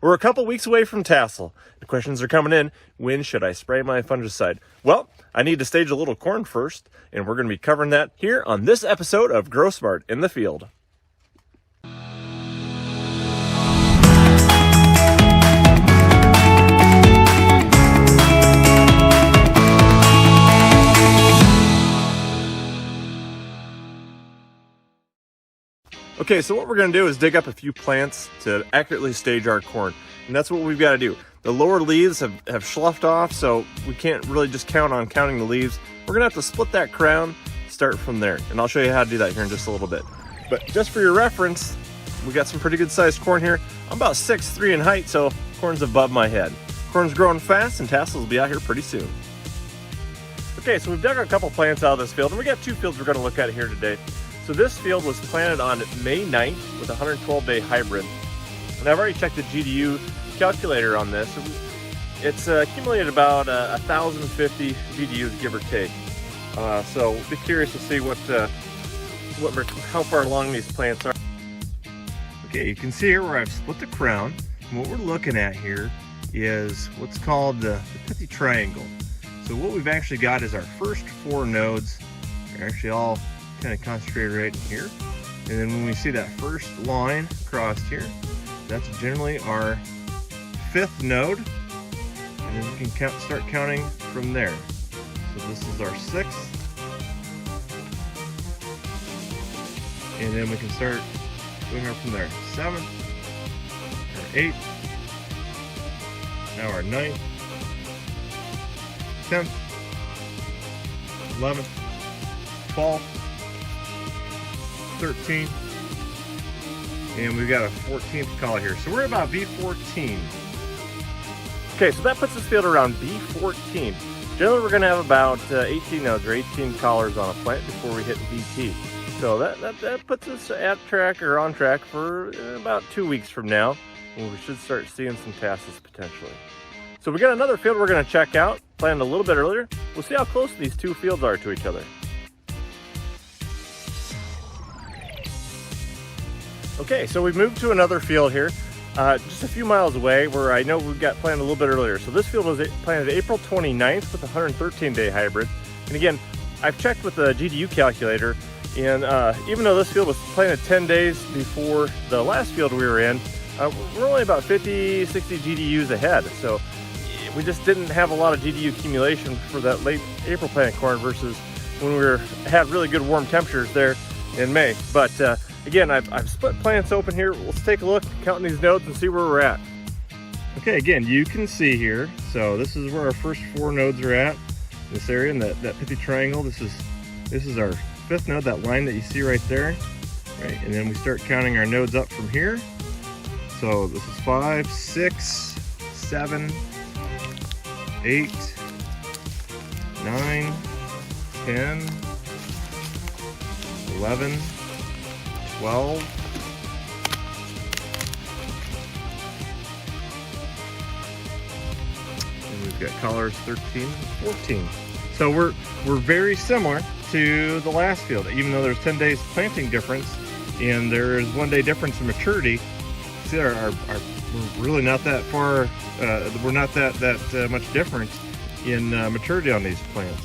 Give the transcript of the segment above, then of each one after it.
We're a couple weeks away from tassel. The questions are coming in. When should I spray my fungicide? Well, I need to stage a little corn first, and we're going to be covering that here on this episode of Grow Smart in the Field. Okay, so what we're going to do is dig up a few plants to accurately stage our corn. And that's what we've got to do. The lower leaves have sloughed off, so we can't really just count on counting the leaves. We're going to have to split that crown, start from there. And I'll show you how to do that here in just a little bit. But just for your reference, we got some pretty good sized corn here. I'm about 6'3" in height, so corn's above my head. Corn's growing fast, and tassels will be out here pretty soon. Okay, so we've dug a couple plants out of this field, and we got two fields we're going to look at here today. So this field was planted on May 9th with a 112-day hybrid. And I've already checked the GDU calculator on this. It's accumulated about 1,050 GDUs, give or take. So be curious to see how far along these plants are. Okay, you can see here where I've split the crown. And what we're looking at here is what's called the pithy triangle. So what we've actually got is our first 4 nodes. They're actually all kind of concentrated right in here, and then when we see that first line crossed here, that's generally our 5th node, and then we can start counting from there. So this is our 6th, and then we can start going up from there. 7th, our 8th, now our 9th, 10th, 11th, 12th, 13, and we've got a 14th collar here. So we're at about B14. Okay, so that puts this field around B14. Generally, we're going to have about 18 nodes or 18 collars on a plant before we hit BT. So that puts us at track or on track for about 2 weeks from now, when we should start seeing some tassels potentially. So we got another field we're going to check out, planned a little bit earlier. We'll see how close these two fields are to each other. Okay, so we've moved to another field here, just a few miles away, where I know we've got planted a little bit earlier. So this field was planted April 29th with a 113-day hybrid. And again, I've checked with the GDU calculator, and even though this field was planted 10 days before the last field we were in, we're only about 50, 60 GDUs ahead. So we just didn't have a lot of GDU accumulation for that late April planted corn versus when we had really good warm temperatures there in May. But again, I've split plants open here. Let's take a look, counting these nodes and see where we're at. Okay, again, you can see here, so this is where our first 4 nodes are at, this area, in that pithy triangle. This is our 5th node, that line that you see right there, right? And then we start counting our nodes up from here. So this is 5, 6, 7, 8, 9, 10, 11, 12, and we've got collars 13, 14. So we're very similar to the last field, even though there's 10 days planting difference and there is 1 day difference in maturity. See, we're really not that far. We're not that much different in maturity on these plants.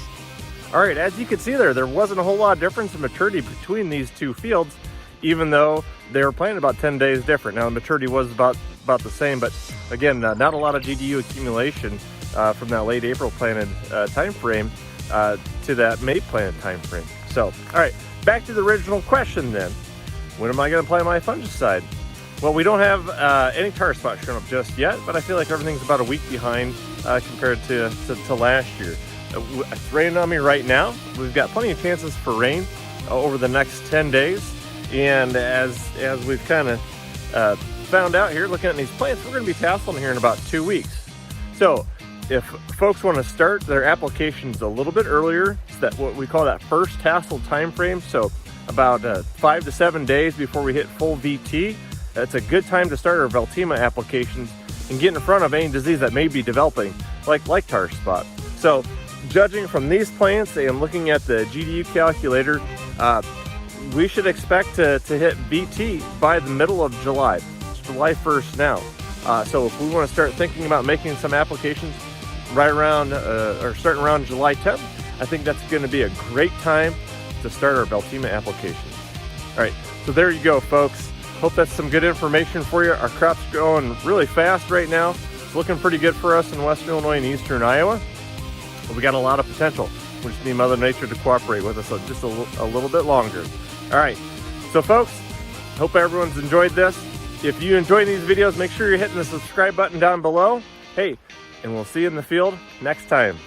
All right, as you can see there wasn't a whole lot of difference in maturity between these two fields, even though they were planted about 10 days different. Now the maturity was about the same, but again, not a lot of GDU accumulation from that late April planted time frame to that May planted time frame. So, all right, back to the original question then. When am I going to apply my fungicide? Well, we don't have any tar spots showing up just yet, but I feel like everything's about a week behind compared to last year. It's raining on me right now. We've got plenty of chances for rain over the next 10 days. And as we've kind of found out here, looking at these plants, we're going to be tasseling here in about 2 weeks. So if folks want to start their applications a little bit earlier, it's that what we call that first tassel time frame, so about 5 to 7 days before we hit full VT, that's a good time to start our Veltima applications and get in front of any disease that may be developing, like tar spot. So judging from these plants and looking at the GDU calculator, we should expect to hit VT by the middle of July. It's July 1st now. So if we want to start thinking about making some applications right around or starting around July 10th, I think that's going to be a great time to start our Beltima applications. All right, so there you go, folks. Hope that's some good information for you. Our crop's growing really fast right now. It's looking pretty good for us in Western Illinois and Eastern Iowa. But we got a lot of potential. We just need Mother Nature to cooperate with us just a little bit longer. All right, so folks, hope everyone's enjoyed this. If you enjoy these videos, make sure you're hitting the subscribe button down below. Hey, and we'll see you in the field next time.